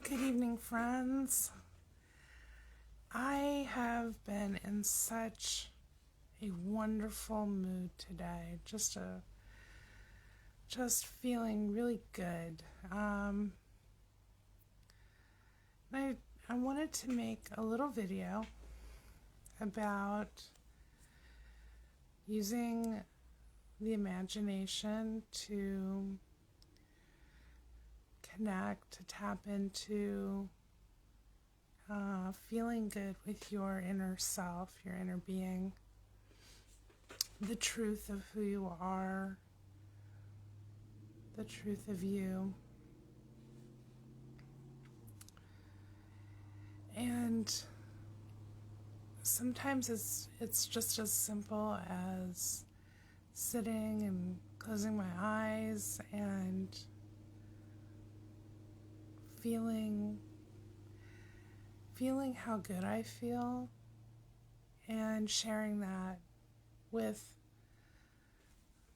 Good evening, friends. I have been in such a wonderful mood today. Just feeling really good. I I wanted to make a little video about using the imagination to connect, to tap into feeling good with your inner self, your inner being, the truth of who you are, the truth of you. And sometimes it's just as simple as sitting and closing my eyes and feeling how good I feel and sharing that with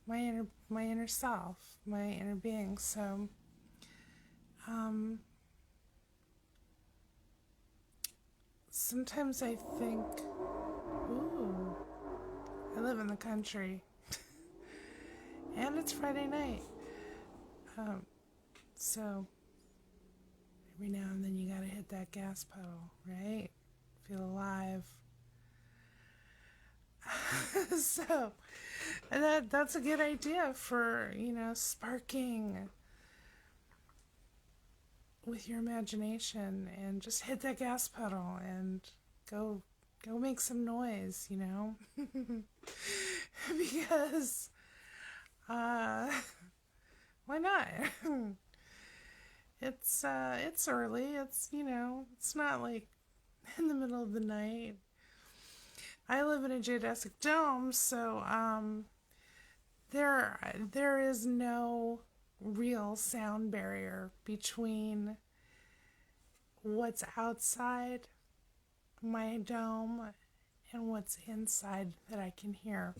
my inner self, my inner being. So sometimes I think, ooh, I live in the country and it's Friday night. So every now and then you gotta hit that gas pedal, right? Feel alive. So and that's a good idea for, sparking with your imagination and just hit that gas pedal and go make some noise, because why not? It's early. It's not like in the middle of the night. I live in a geodesic dome, so there is no real sound barrier between what's outside my dome and what's inside that I can hear.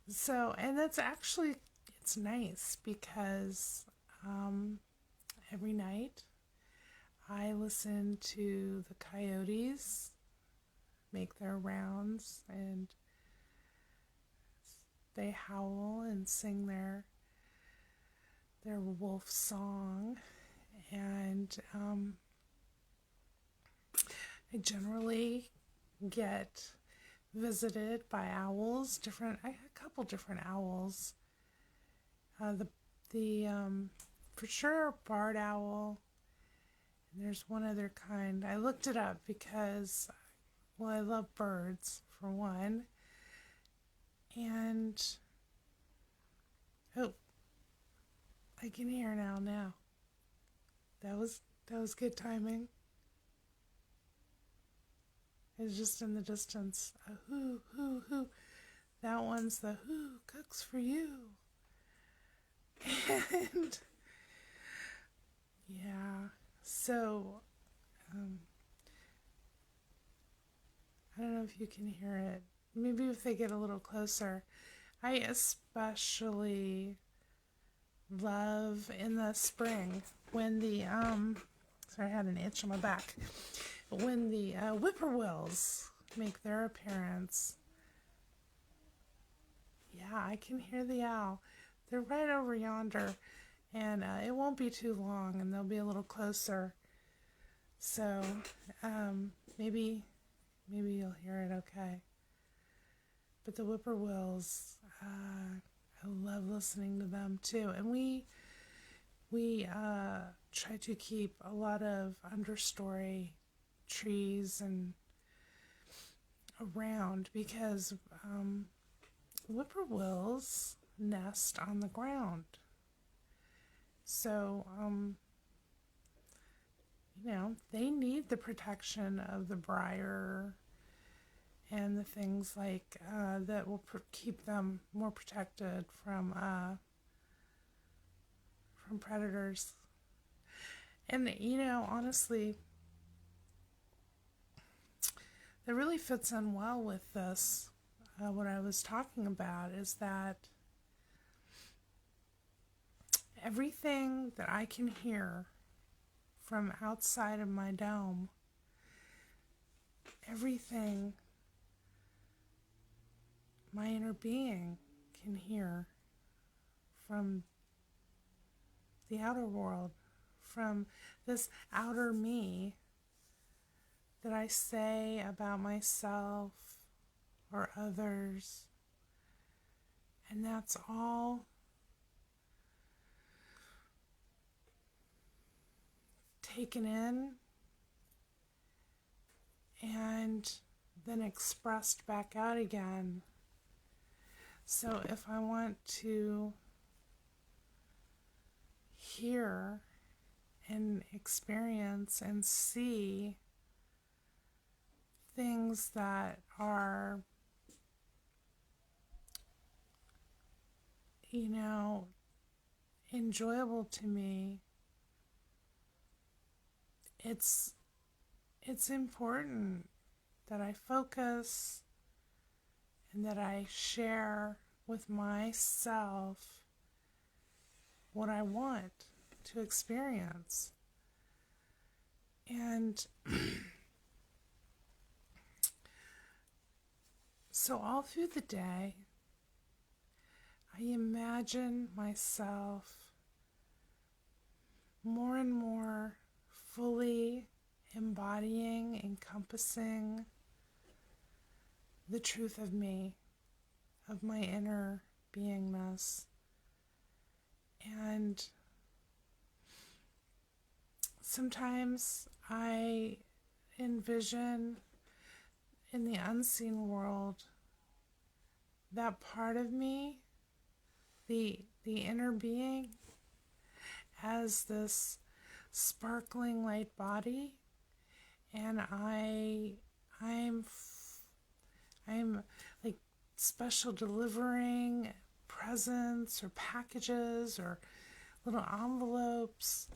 So, and it's nice because every night I listen to the coyotes make their rounds and they howl and sing their wolf song, and I generally get visited by owls. A couple different owls. The for sure barred owl. And there's one other kind. I looked it up because, well, I love birds for one, and oh, I can hear now. That was good timing. It's just in the distance. A who, who, who. That one's the who cooks for you. And yeah, so I don't know if you can hear it. Maybe if they get a little closer. I especially love in the spring when the sorry, I had an itch on my back. When the whippoorwills make their appearance. Yeah, I can hear the owl. They're right over yonder, and it won't be too long, and they'll be a little closer. So maybe you'll hear it okay. But the whippoorwills, I love listening to them too. And we try to keep a lot of understory trees and around because whippoorwills nest on the ground. So, they need the protection of the briar and the things like that will keep them more protected from predators. And honestly, that really fits in well with this. What I was talking about is that everything that I can hear from outside of my dome. Everything my inner being can hear from the outer world, from this outer me that I say about myself or others. And that's all taken in and then expressed back out again. So if I want to hear and experience and see things that are, enjoyable to me, it's important that I focus and that I share with myself what I want to experience. And so all through the day, I imagine myself more and more fully embodying, encompassing the truth of me, of my inner beingness. And sometimes I envision in the unseen world that part of me, the inner being, as this sparkling light body, and I'm like special delivering presents or packages or little envelopes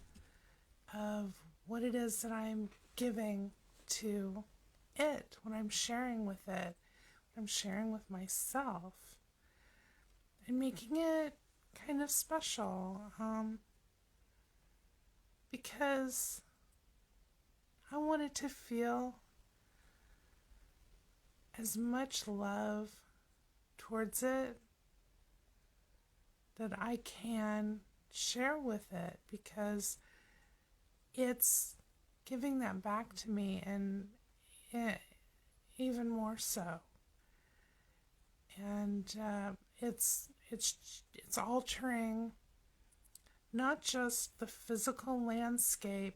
of what it is that I'm giving to it, what I'm sharing with it, what I'm sharing with myself, and making it kind of special, because I want it to feel as much love towards it that I can share with it, because it's giving that back to me, and even more so. And it's altering not just the physical landscape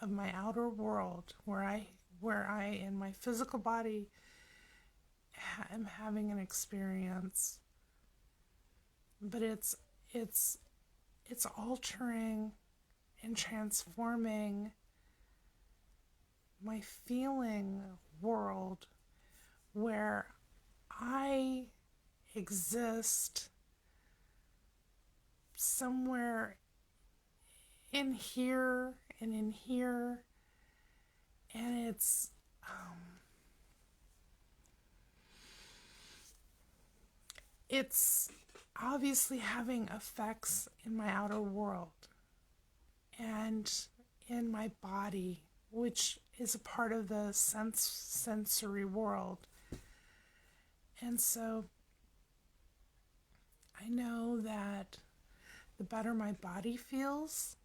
of my outer world, where I in my physical body am having an experience, but it's altering and transforming my feeling world, where I exist somewhere in here and in here, and it's obviously having effects in my outer world and in my body, which is a part of the sensory world. And so I know that the better my body feels,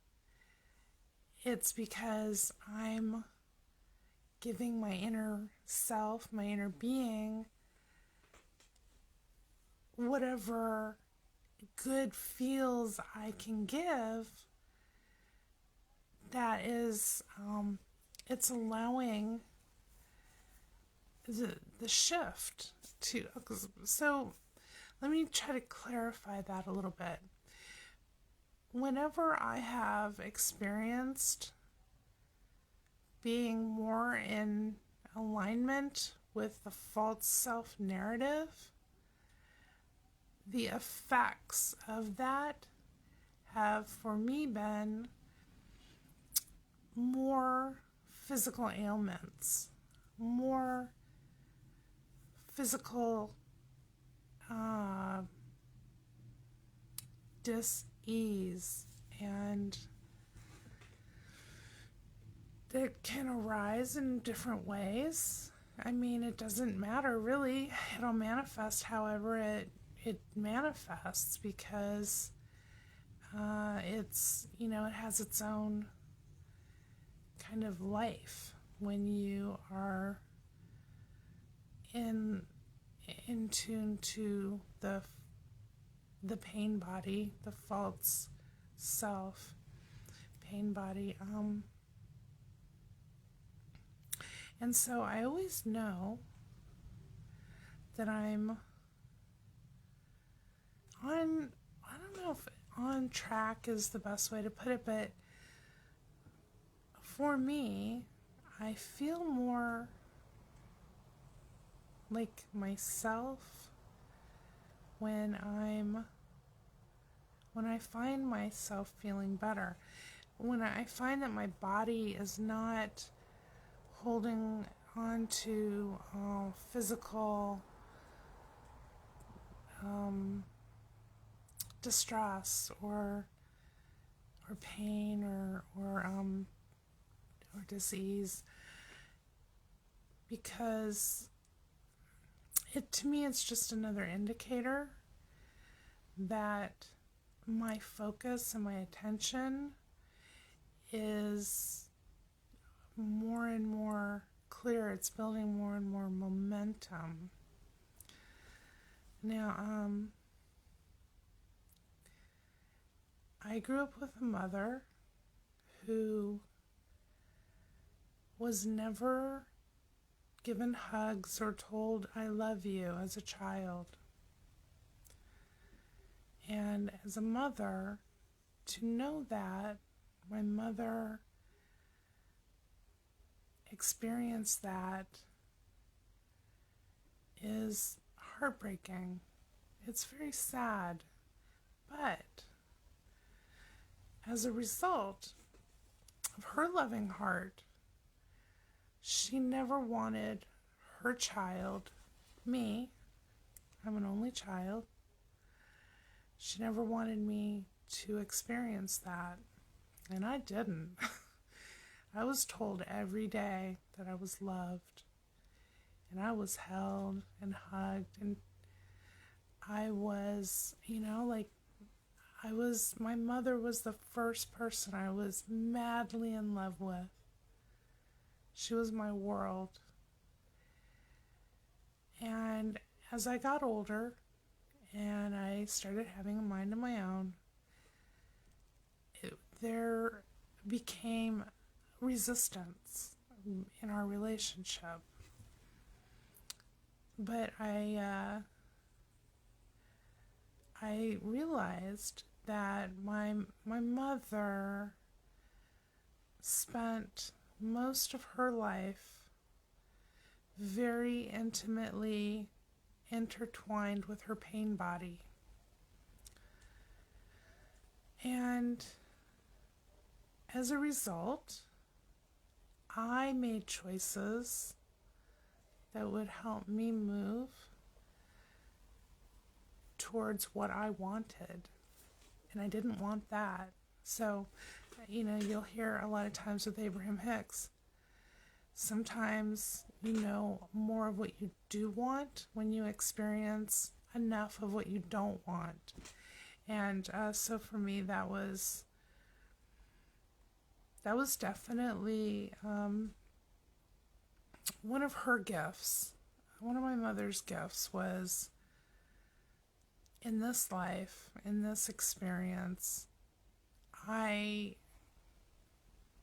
it's because I'm giving my inner self, my inner being, whatever good feels I can give. That is, it's allowing the shift to. So let me try to clarify that a little bit. Whenever I have experienced being more in alignment with the false self-narrative, the effects of that have, for me, been more physical ailments, more physical dis-ease, and it can arise in different ways. I mean, it doesn't matter really. It'll manifest however it manifests, because it's, it has its own kind of life when you are in tune to the pain body, the false self pain body. And so I always know that I'm on, I don't know if on track is the best way to put it, but for me, I feel more like myself when I find myself feeling better. When I find that my body is not holding on to physical distress or pain or disease, because to me it's just another indicator that my focus and my attention is more and more clear. It's building more and more momentum. Now, I grew up with a mother who was never given hugs or told I love you as a child. And as a mother, to know that my mother experienced that is heartbreaking. It's very sad. But as a result of her loving heart, she never wanted her child, me, I'm an only child, she never wanted me to experience that. And I didn't. I was told every day that I was loved, and I was held and hugged, and I was, my mother was the first person I was madly in love with. She was my world. And as I got older and I started having a mind of my own, there became resistance in our relationship. But I realized that my mother spent most of her life very intimately intertwined with her pain body. And as a result, I made choices that would help me move towards what I wanted. And I didn't want that. So, you'll hear a lot of times with Abraham Hicks, sometimes you know more of what you do want when you experience enough of what you don't want. And so for me, that was definitely one of her gifts. One of my mother's gifts was, in this life, in this experience, I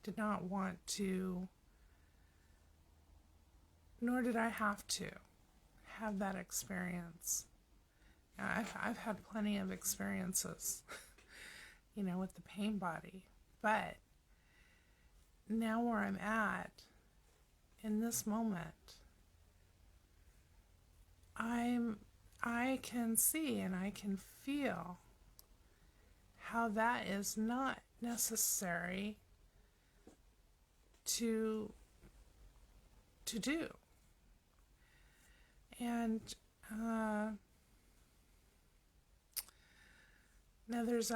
did not want to, nor did I have to, have that experience. I've had plenty of experiences, with the pain body. But now where I'm at, in this moment, I can see and I can feel how that is not necessary to do. And now there's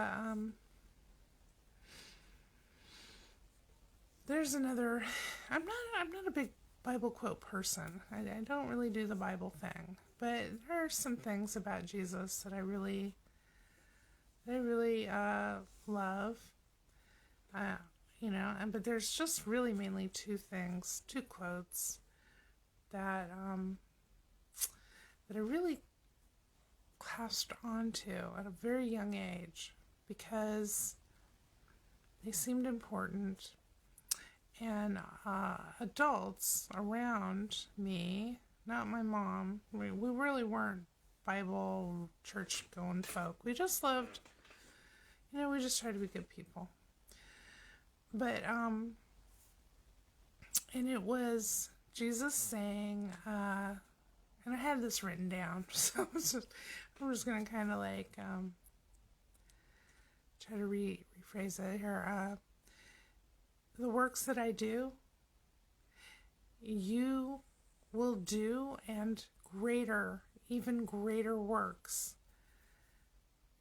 there's another. I'm not a big Bible quote person. I don't really do the Bible thing, but there are some things about Jesus that I really love. But there's just really mainly two quotes that that I really clasped onto at a very young age because they seemed important. And adults around me, not my mom, we really weren't Bible church going folk. We just loved, we just tried to be good people. But, and it was Jesus saying, and I had this written down, so I'm just going to kind of like try to rephrase it here. The works that I do, you will do, and greater, even greater works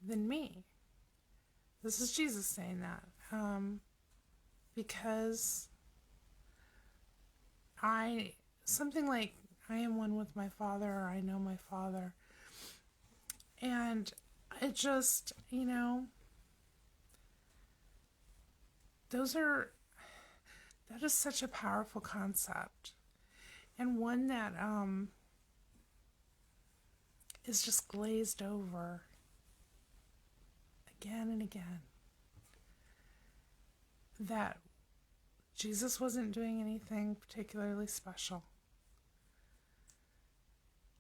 than me. This is Jesus saying that. Because something like, I am one with my Father, or I know my Father. And it just, that is such a powerful concept, and one that is just glazed over again and again. That Jesus wasn't doing anything particularly special.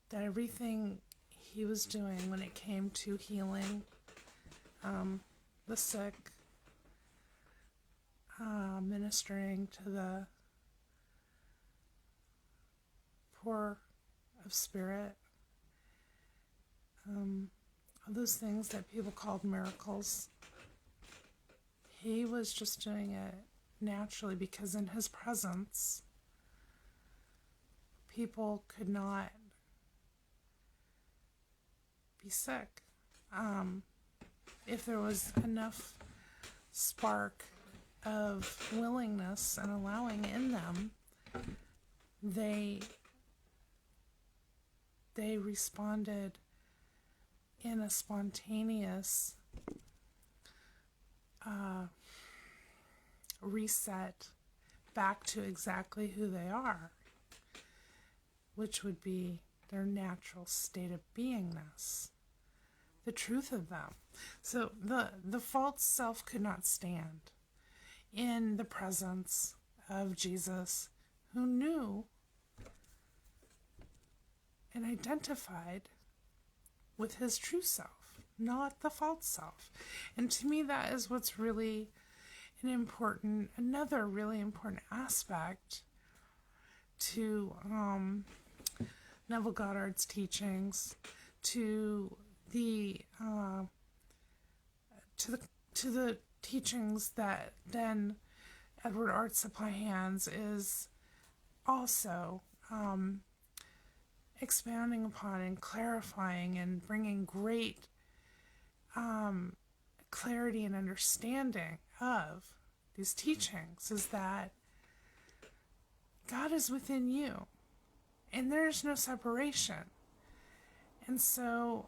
That everything he was doing when it came to healing the sick, ministering to the poor of spirit, all those things that people called miracles, he was just doing it naturally because in his presence, people could not be sick. If there was enough spark of willingness and allowing in them, they responded in a spontaneous reset back to exactly who they are, which would be their natural state of beingness, the truth of them. So the false self could not stand in the presence of Jesus, who knew and identified with his true self, not the false self. And to me, that is what's really another really important aspect to Neville Goddard's teachings, to the teachings that then Edward Art Supply Hands is also expounding upon and clarifying and bringing great clarity and understanding of these teachings, is that God is within you and there's no separation. And so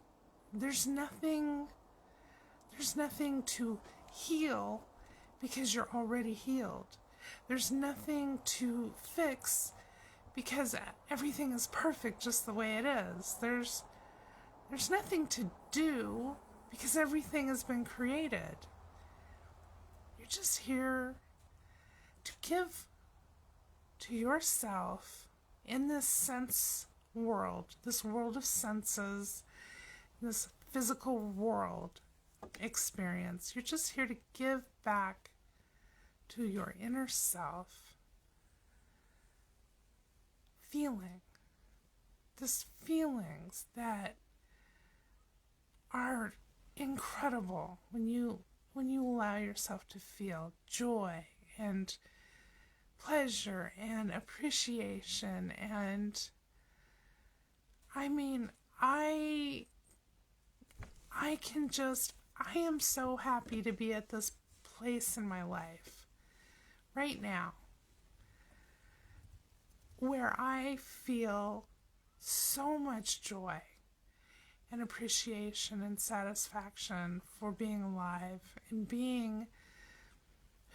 there's nothing to heal because you're already healed. There's nothing to fix because everything is perfect just the way it is. There's nothing to do because everything has been created. You're just here to give to yourself in this sense world, this world of senses, this physical world experience. You're just here to give back to your inner self feelings that are incredible when you allow yourself to feel joy and pleasure and appreciation. And I mean, I am so happy to be at this place in my life right now, where I feel so much joy and appreciation and satisfaction for being alive and being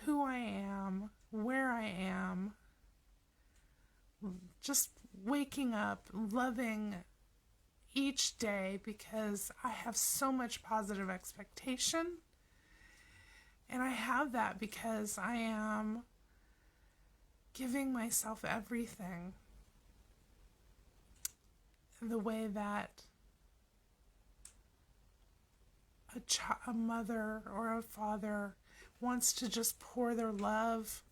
who I am, where I am, just waking up, loving each day because I have so much positive expectation. And I have that because I am giving myself everything the way that a mother or a father wants to just pour their love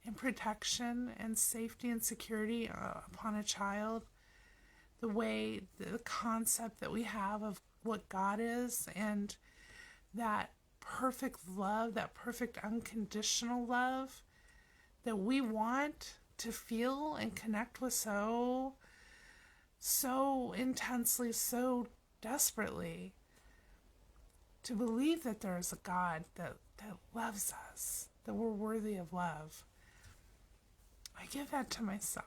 and protection and safety and security upon a child. The way, the concept that we have of what God is, and that perfect love, that perfect unconditional love that we want to feel and connect with so intensely, so desperately. To believe that there is a God that loves us, that we're worthy of love. I give that to myself.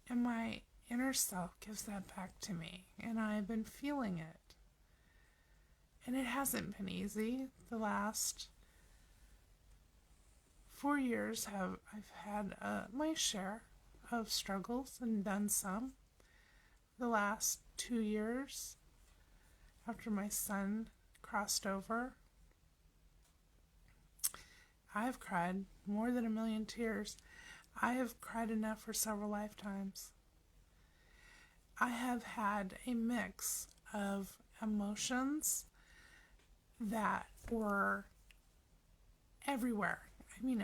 And my inner self gives that back to me. And I've been feeling it. And it hasn't been easy. The last 4 years I've had my share of struggles and done some. The last 2 years, after my son crossed over, I've cried more than 1 million tears. I have cried enough for several lifetimes. I have had a mix of emotions that were everywhere. I mean,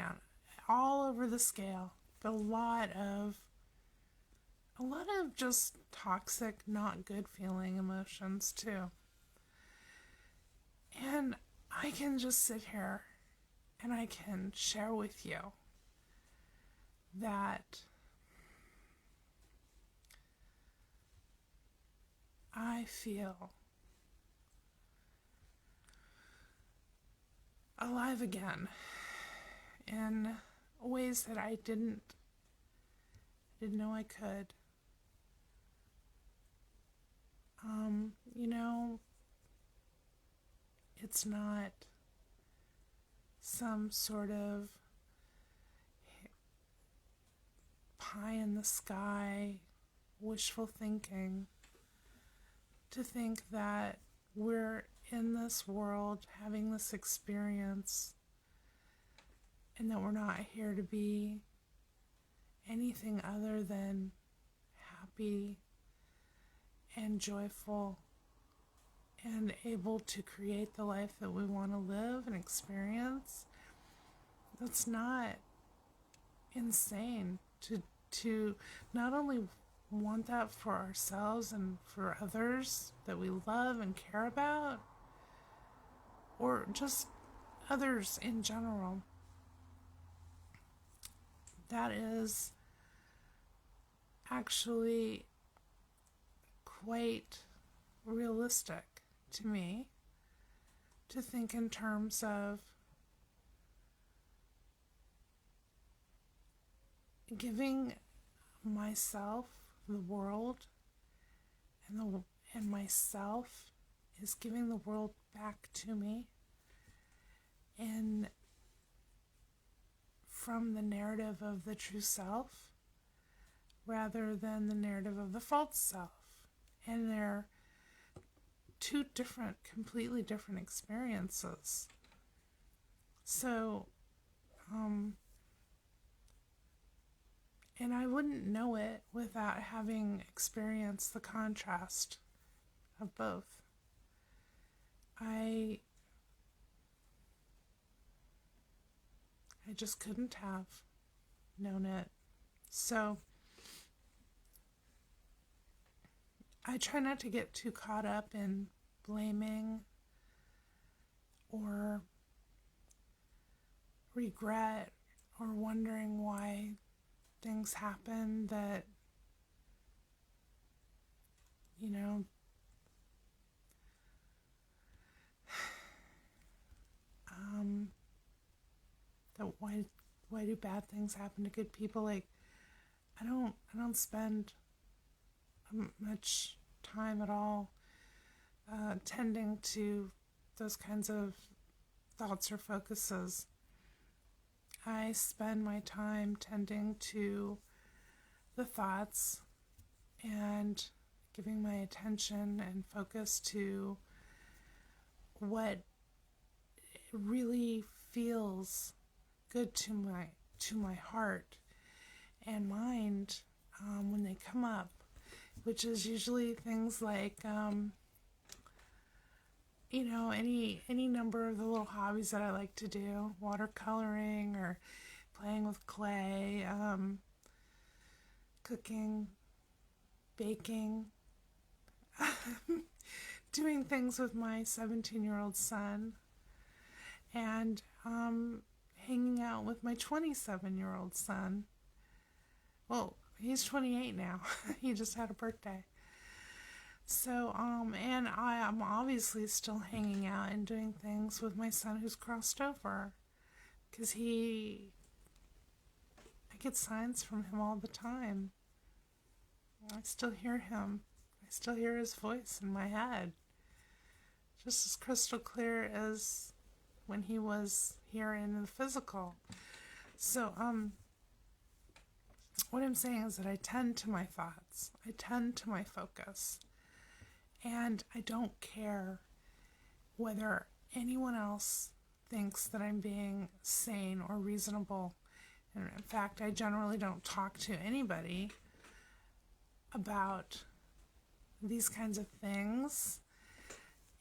all over the scale, but a lot of just toxic, not good feeling emotions too. And I can just sit here and I can share with you that I feel alive again in ways that I didn't know I could. It's not some sort of pie in the sky wishful thinking to think that we're in this world having this experience and that we're not here to be anything other than happy and joyful and able to create the life that we want to live and experience. That's not insane to not only want that for ourselves and for others that we love and care about, or just others in general. That is actually quite realistic to me, to think in terms of giving myself the world, and myself is giving the world back to me, and from the narrative of the true self rather than the narrative of the false self. And they're two completely different experiences. So, and I wouldn't know it without having experienced the contrast of both. I just couldn't have known it. So I try not to get too caught up in blaming or regret or wondering why things happen that, that why do bad things happen to good people? Like, I don't spend much time at all tending to those kinds of thoughts or focuses. I spend my time tending to the thoughts and giving my attention and focus to what really feels good to my heart and mind when they come up, which is usually things like any number of the little hobbies that I like to do, watercoloring or playing with clay, cooking, baking, doing things with my 17-year-old son, and hanging out with my 27-year-old son. Well, he's 28 now. He just had a birthday. So, and I am obviously still hanging out and doing things with my son who's crossed over, because I get signs from him all the time. I still hear him. I still hear his voice in my head, just as crystal clear as when he was here in the physical. So, what I'm saying is that I tend to my thoughts. I tend to my focus. And I don't care whether anyone else thinks that I'm being sane or reasonable. And in fact, I generally don't talk to anybody about these kinds of things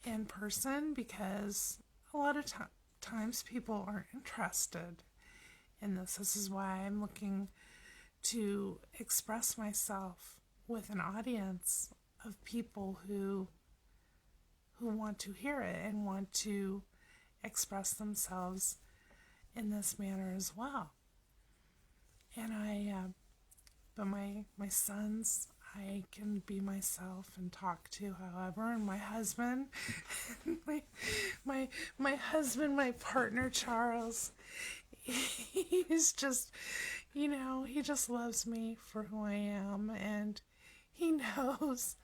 in person, because a lot of times people aren't interested in this. This is why I'm looking to express myself with an audience of people who want to hear it and want to express themselves in this manner as well. And but my sons, I can be myself and talk to however, and my husband, my husband, my partner Charles, he's just, he just loves me for who I am, and he knows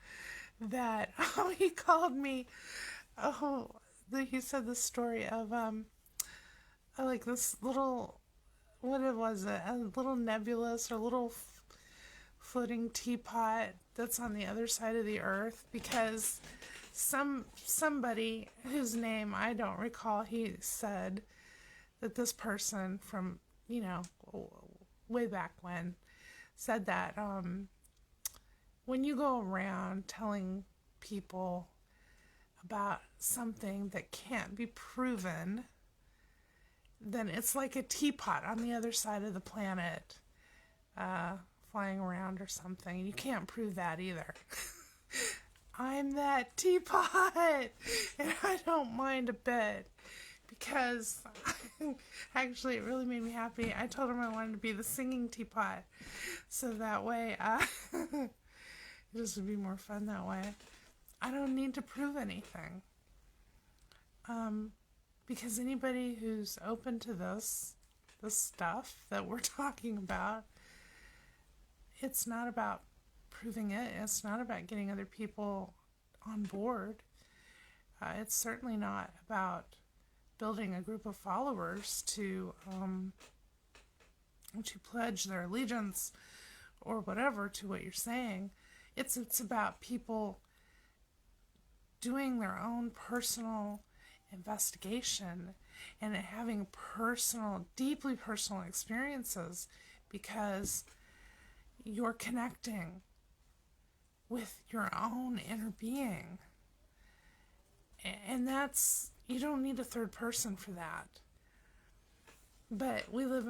that, he called me, he said the story of, like this little, what it was, a little nebulous or little floating teapot that's on the other side of the earth, because somebody whose name I don't recall, he said that this person from, way back when, said that, when you go around telling people about something that can't be proven, then it's like a teapot on the other side of the planet, flying around or something. You can't prove that either. I'm that teapot, and I don't mind a bit, because actually it really made me happy. I told him I wanted to be the singing teapot, so that way, this would be more fun that way. I don't need to prove anything. Because anybody who's open to this stuff that we're talking about, it's not about proving it. It's not about getting other people on board. It's certainly not about building a group of followers to pledge their allegiance or whatever to what you're saying. It's about people doing their own personal investigation and having deeply personal experiences, because you're connecting with your own inner being. And you don't need a third person for that. But we live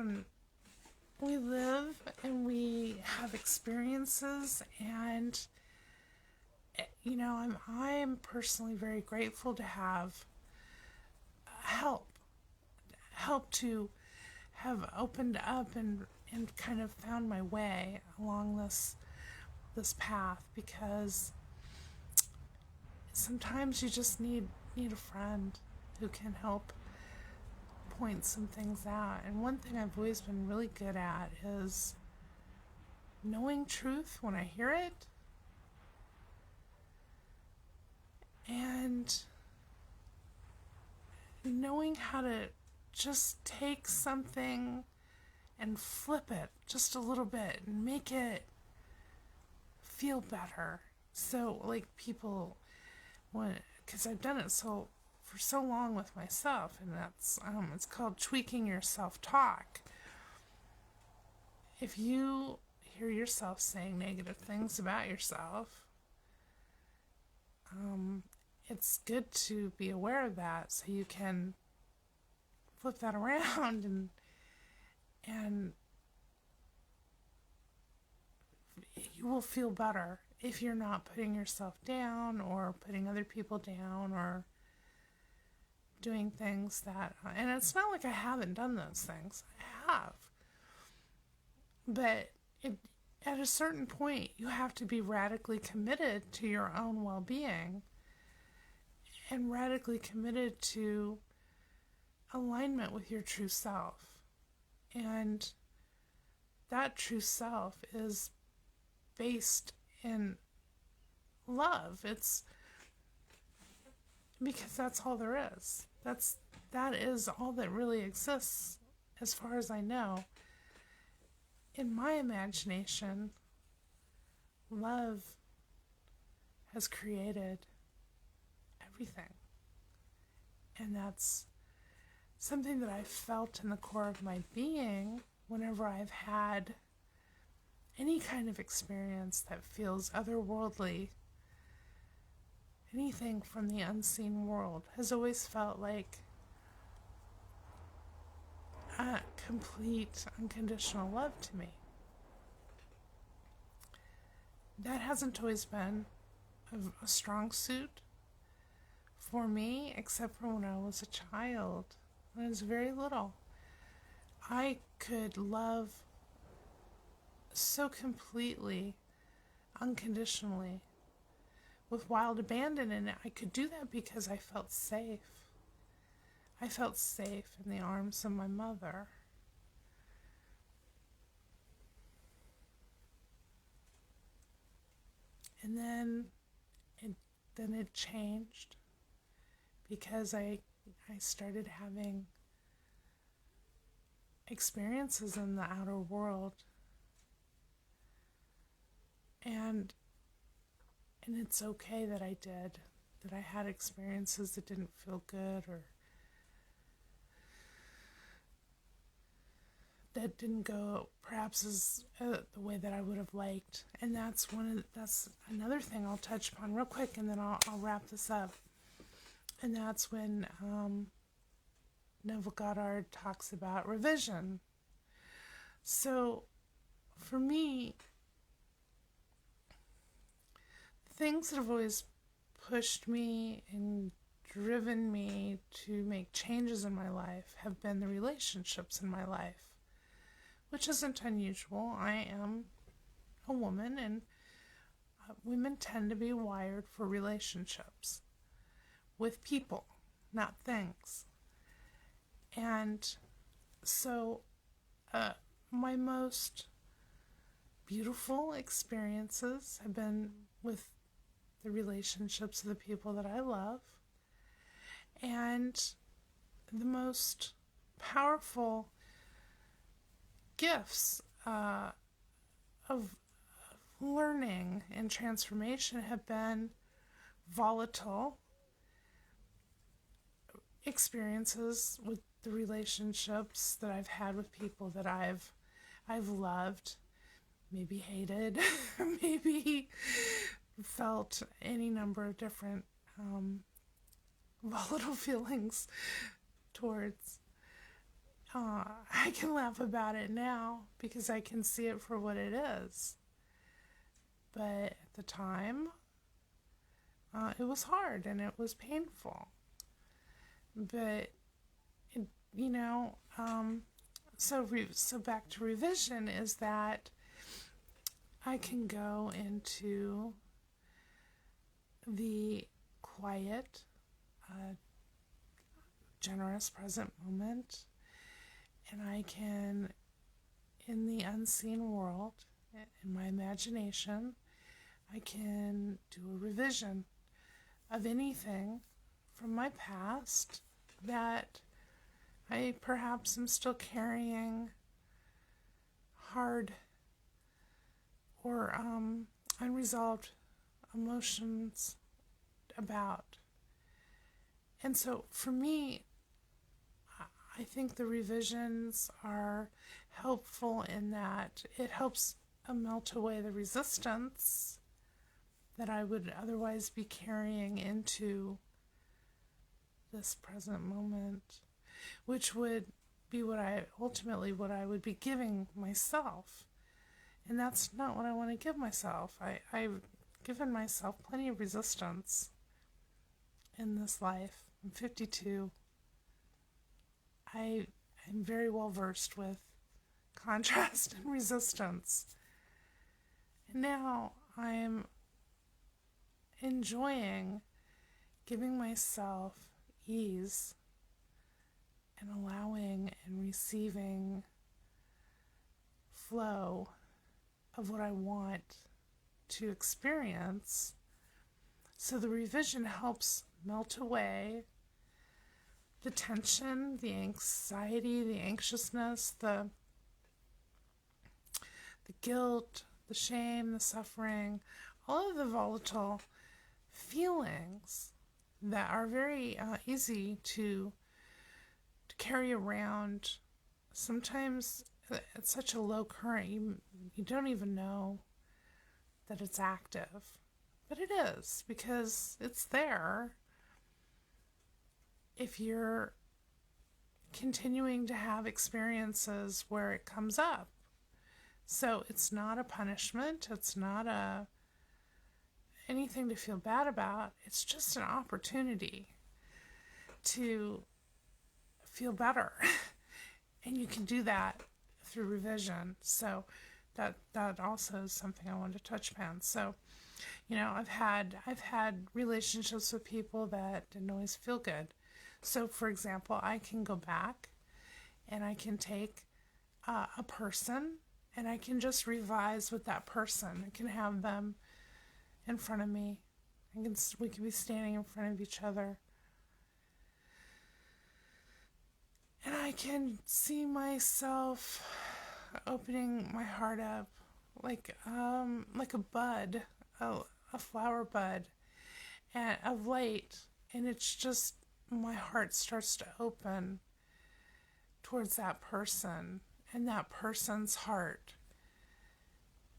and we have experiences, and I'm personally very grateful to have help to have opened up and kind of found my way along this path, because sometimes you just need a friend who can help point some things out. And one thing I've always been really good at is knowing truth when I hear it, and knowing how to just take something and flip it just a little bit and make it feel better. So, like, people, because I've done it for so long with myself, and that's it's called tweaking your self-talk. If you hear yourself saying negative things about yourself, it's good to be aware of that so you can flip that around and you will feel better if you're not putting yourself down or putting other people down or doing things that, and it's not like I haven't done those things. I have. But at a certain point, you have to be radically committed to your own well-being and radically committed to alignment with your true self. And that true self is based in love. It's because that's all there is. That is all that really exists, as far as I know. In my imagination, love has created everything. And that's something that I've felt in the core of my being whenever I've had any kind of experience that feels otherworldly. Anything from the unseen world has always felt like a complete, unconditional love to me. That hasn't always been a strong suit for me, except for when I was a child. When I was very little, I could love so completely, unconditionally, with wild abandon, and I could do that because I felt safe. I felt safe in the arms of my mother. And then it changed because I started having experiences in the outer world. And it's okay that I did, that I had experiences that didn't feel good or that didn't go perhaps as the way that I would have liked. And that's another thing I'll touch upon real quick, and then I'll wrap this up. And that's when Neville Goddard talks about revision. So for me, things that have always pushed me and driven me to make changes in my life have been the relationships in my life, which isn't unusual. I am a woman, and women tend to be wired for relationships with people, not things. And so my most beautiful experiences have been with the relationships of the people that I love. And the most powerful gifts of learning and transformation have been volatile experiences with the relationships that I've had with people that I've loved, maybe hated, maybe felt any number of different volatile feelings towards. I can laugh about it now because I can see it for what it is. But at the time, it was hard and it was painful. But, so back to revision is that I can go into the quiet, generous present moment, and I can, in the unseen world, in my imagination, I can do a revision of anything from my past that I perhaps am still carrying hard or unresolved emotions about. And so for me, I think the revisions are helpful in that it helps melt away the resistance that I would otherwise be carrying into this present moment, which would be what I would be giving myself. And that's not what I want to give myself. I've given myself plenty of resistance in this life. I'm 52. I am very well versed with contrast and resistance. And now I'm enjoying giving myself ease and allowing and receiving flow of what I want to experience. So the revision helps melt away the tension, the anxiety, the anxiousness, the guilt, the shame, the suffering, all of the volatile feelings that are very easy to carry around. Sometimes it's such a low current, you don't even know that it's active. But it is, because it's there if you're continuing to have experiences where it comes up. So it's not a punishment, it's not anything to feel bad about. It's just an opportunity to feel better. And you can do that through revision. So that also is something I wanted to touch upon. So, I've had relationships with people that didn't always feel good. So, for example, I can go back and I can take a person and I can just revise with that person. I can have them in front of me. We can be standing in front of each other. And I can see myself opening my heart up like a bud, a flower bud, and of late, and it's just my heart starts to open towards that person, and that person's heart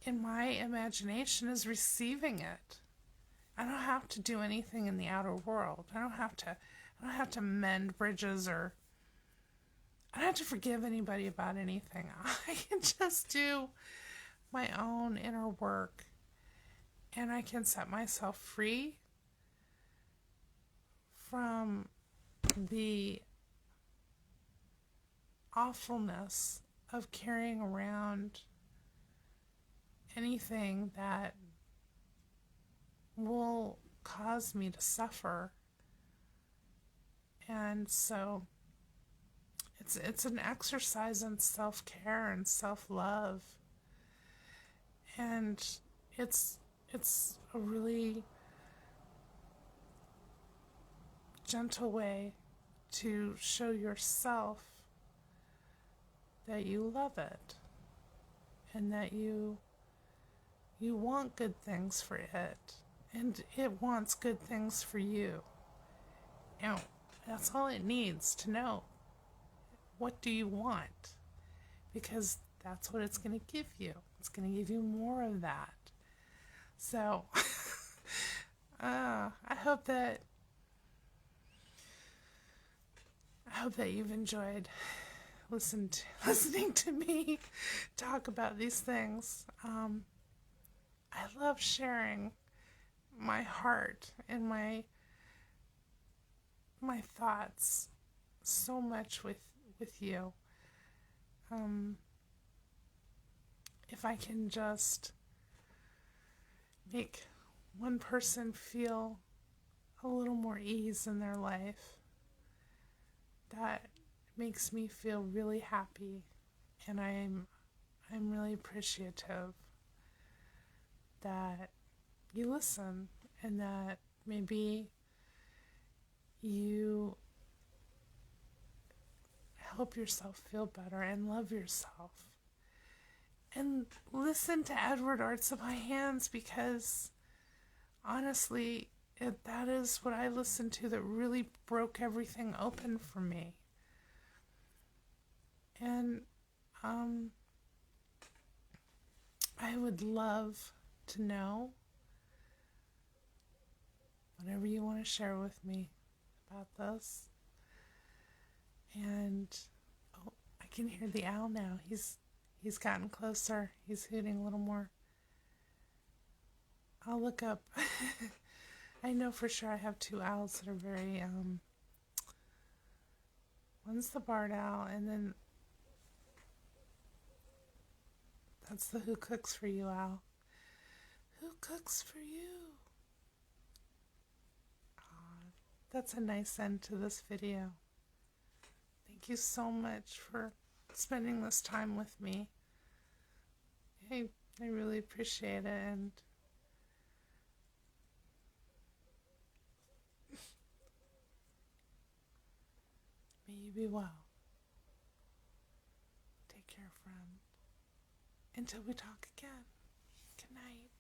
in my imagination is receiving it. I don't have to do anything in the outer world. I don't have to mend bridges, or I don't have to forgive anybody about anything. I can just do my own inner work, and I can set myself free from the awfulness of carrying around anything that will cause me to suffer. And so it's an exercise in self-care and self-love, and it's a really gentle way to show yourself that you love it and that you want good things for it, and it wants good things for you. And that's all it needs to know. What do you want? Because that's what it's going to give you. It's going to give you more of that. So I hope that you've enjoyed listening to me talk about these things. I love sharing my heart and my thoughts so much with you. If I can just make one person feel a little more ease in their life, that makes me feel really happy, and I'm really appreciative that you listen and that maybe you help yourself feel better and love yourself. And listen to Edward Arts of My Hands, because honestly, that is what I listened to that really broke everything open for me. And I would love to know whatever you want to share with me about this. And oh, I can hear the owl now. He's gotten closer. He's hooting a little more. I'll look up. I know for sure I have two owls that are very one's the barred owl, and then that's the Who Cooks For You owl. Who cooks for you? Aw, that's a nice end to this video. Thank you so much for spending this time with me. I really appreciate it, and may you be well. Take care, friend. Until we talk again. Good night.